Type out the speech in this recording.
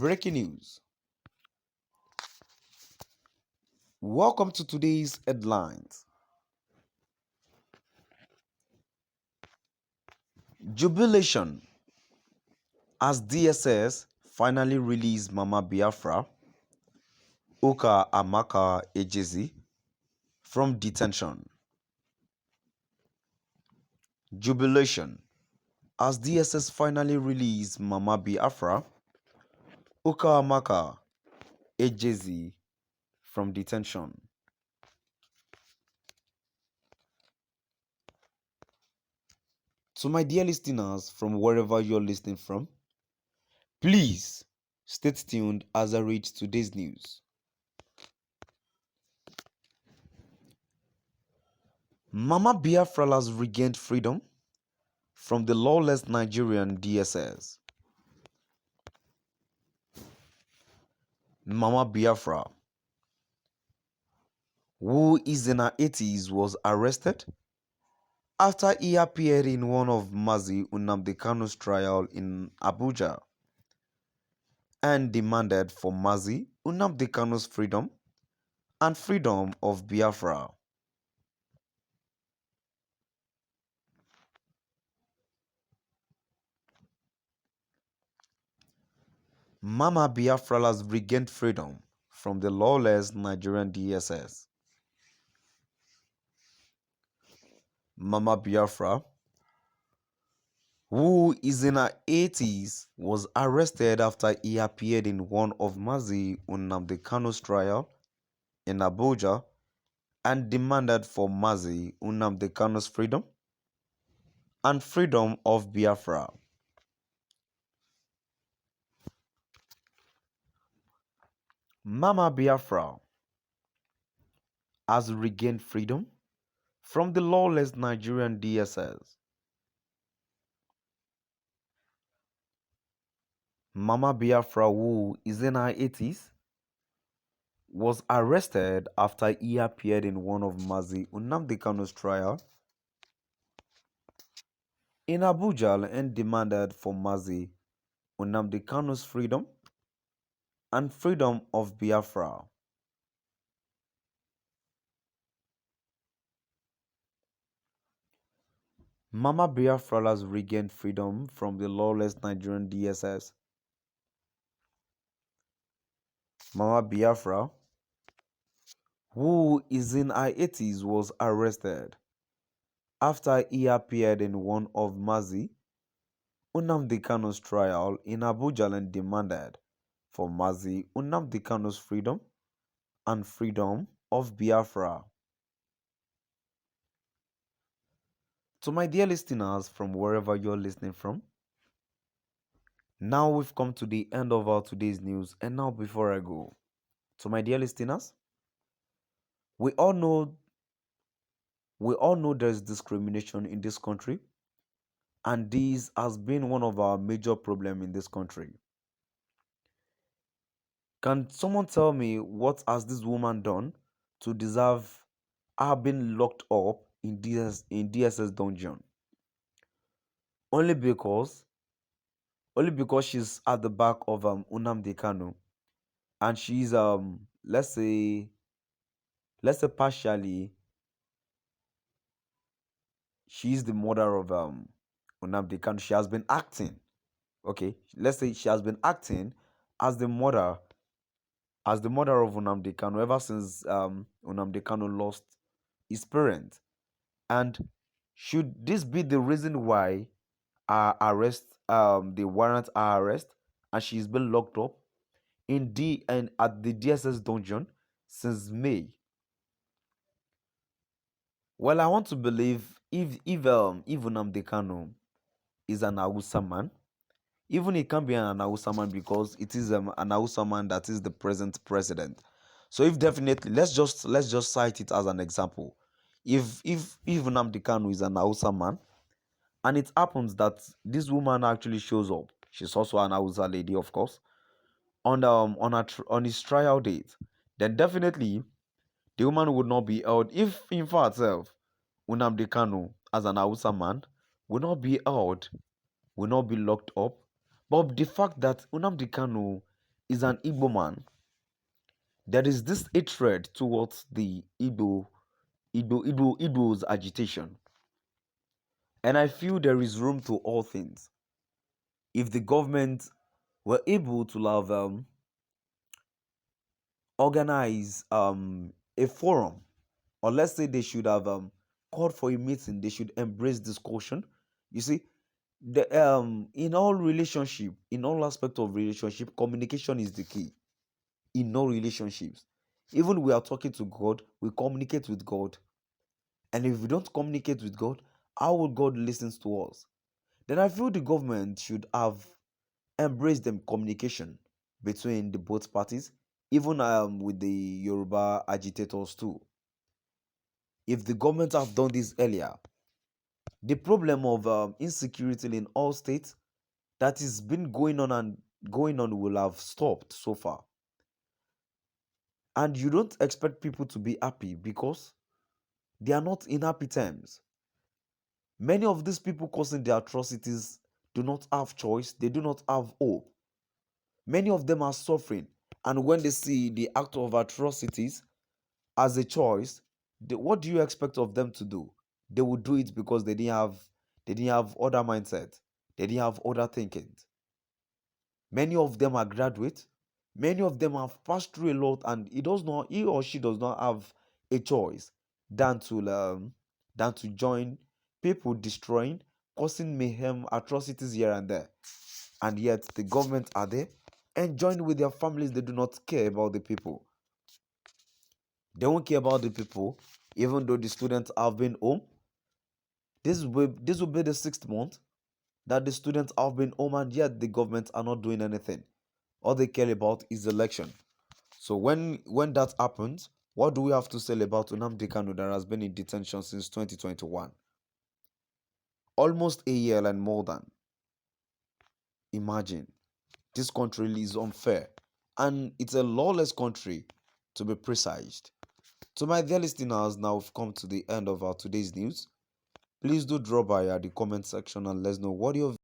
Breaking news. Welcome to today's headlines. Jubilation as DSS finally released Mama Biafra, Uka Amaka Ejezi from detention. Jubilation as DSS finally released Mama Biafra, Uka Amaka Ejezi from detention. To my dear listeners from wherever you're listening from, please stay tuned as I read today's news. Mama Biafra has regained freedom from the lawless Nigerian DSS. Mama Biafra, who is in her 80s, was arrested after he appeared in one of Mazi Nnamdi Kanu's trial in Abuja and demanded for Mazi Nnamdi Kanu's freedom and freedom of Biafra. Mama Biafra has regained freedom from the lawless Nigerian DSS. Mama Biafra, who is in her 80s, was arrested after he appeared in one of Mazi Nnamdi Kanu's trial in Abuja and demanded for Mazi Nnamdi Kanu's freedom and freedom of Biafra. Mama Biafra has regained freedom from the lawless Nigerian DSS. Mama Biafra, who is in her 80s, was arrested after he appeared in one of Mazi Nnamdi Kanu's trial in Abuja and demanded for Mazi Nnamdi Kanu's freedom and freedom of Biafra. Mama Biafra has regained freedom from the lawless Nigerian DSS. Mama Biafra, who is in her 80s, was arrested after he appeared in one of Mazi Nnamdi Kanu's trial in Abuja and demanded for Mazi Nnamdi Kanu's freedom and freedom of Biafra. To my dear listeners from wherever you're listening from, now we've come to the end of our today's news, and now before I go, to my dear listeners, we all know there's discrimination in this country, and this has been one of our major problems in this country. Can someone tell me what has this woman done to deserve her being locked up in DSS dungeon? Only because she's at the back of Nnamdi Kanu, and she's let's say partially she's the mother of Nnamdi Kanu. She has been acting. Okay, let's say she has been acting as the mother of Nnamdi Kanu ever since Nnamdi Kanu lost his parent. And should this be the reason why her arrest, the warrant her arrest, and she's been locked up at the DSS dungeon since May? Well, I want to believe if Nnamdi Kanu is an Hausa man, even it can be an Hausa man because it is an Hausa man that is the present president. So if definitely, let's just cite it as an example. If Nnamdi Kanu is an Hausa man, and it happens that this woman actually shows up, she's also an Hausa lady, of course, on his trial date, then definitely the woman would not be held. If in fact Nnamdi Kanu as an Hausa man will not be held, will not be locked up. But the fact that Nnamdi Kanu is an Igbo man, there is this hatred towards the Igbo's agitation. And I feel there is room to all things. If the government were able to have organize a forum, or let's say they should have called for a meeting, they should embrace discussion. You see, the in all relationship, in all aspect of relationship, communication is the key. In all relationships, even we are talking to God, we communicate with God. And if we don't communicate with God, how will God listen to us? Then I feel the government should have embraced the communication between the both parties, even with the Yoruba agitators too. If the government have done this earlier, the problem of insecurity in all states that has been going on and going on will have stopped so far. And you don't expect people to be happy because they are not in happy terms. Many of these people causing the atrocities do not have choice, they do not have hope. Many of them are suffering, and when they see the act of atrocities as a choice, what do you expect of them to do? They would do it because they didn't have other mindset, they didn't have other thinking. Many of them are graduates. Many of them have passed through a lot, and he or she does not have a choice than to join people destroying, causing mayhem, atrocities here and there. And yet the government are there enjoying with their families. They do not care about the people. They won't care about the people, even though the students have been home. This will be the 6th month that the students have been home, and yet the government are not doing anything. All they care about is the election. So when that happens, what do we have to say about Nnamdi Kanu that has been in detention since 2021? Almost a year and more than. Imagine. This country is unfair. And it's a lawless country, to be precise. To my dear listeners, now we've come to the end of our today's news. Please do drop by at the comment section and let us know what your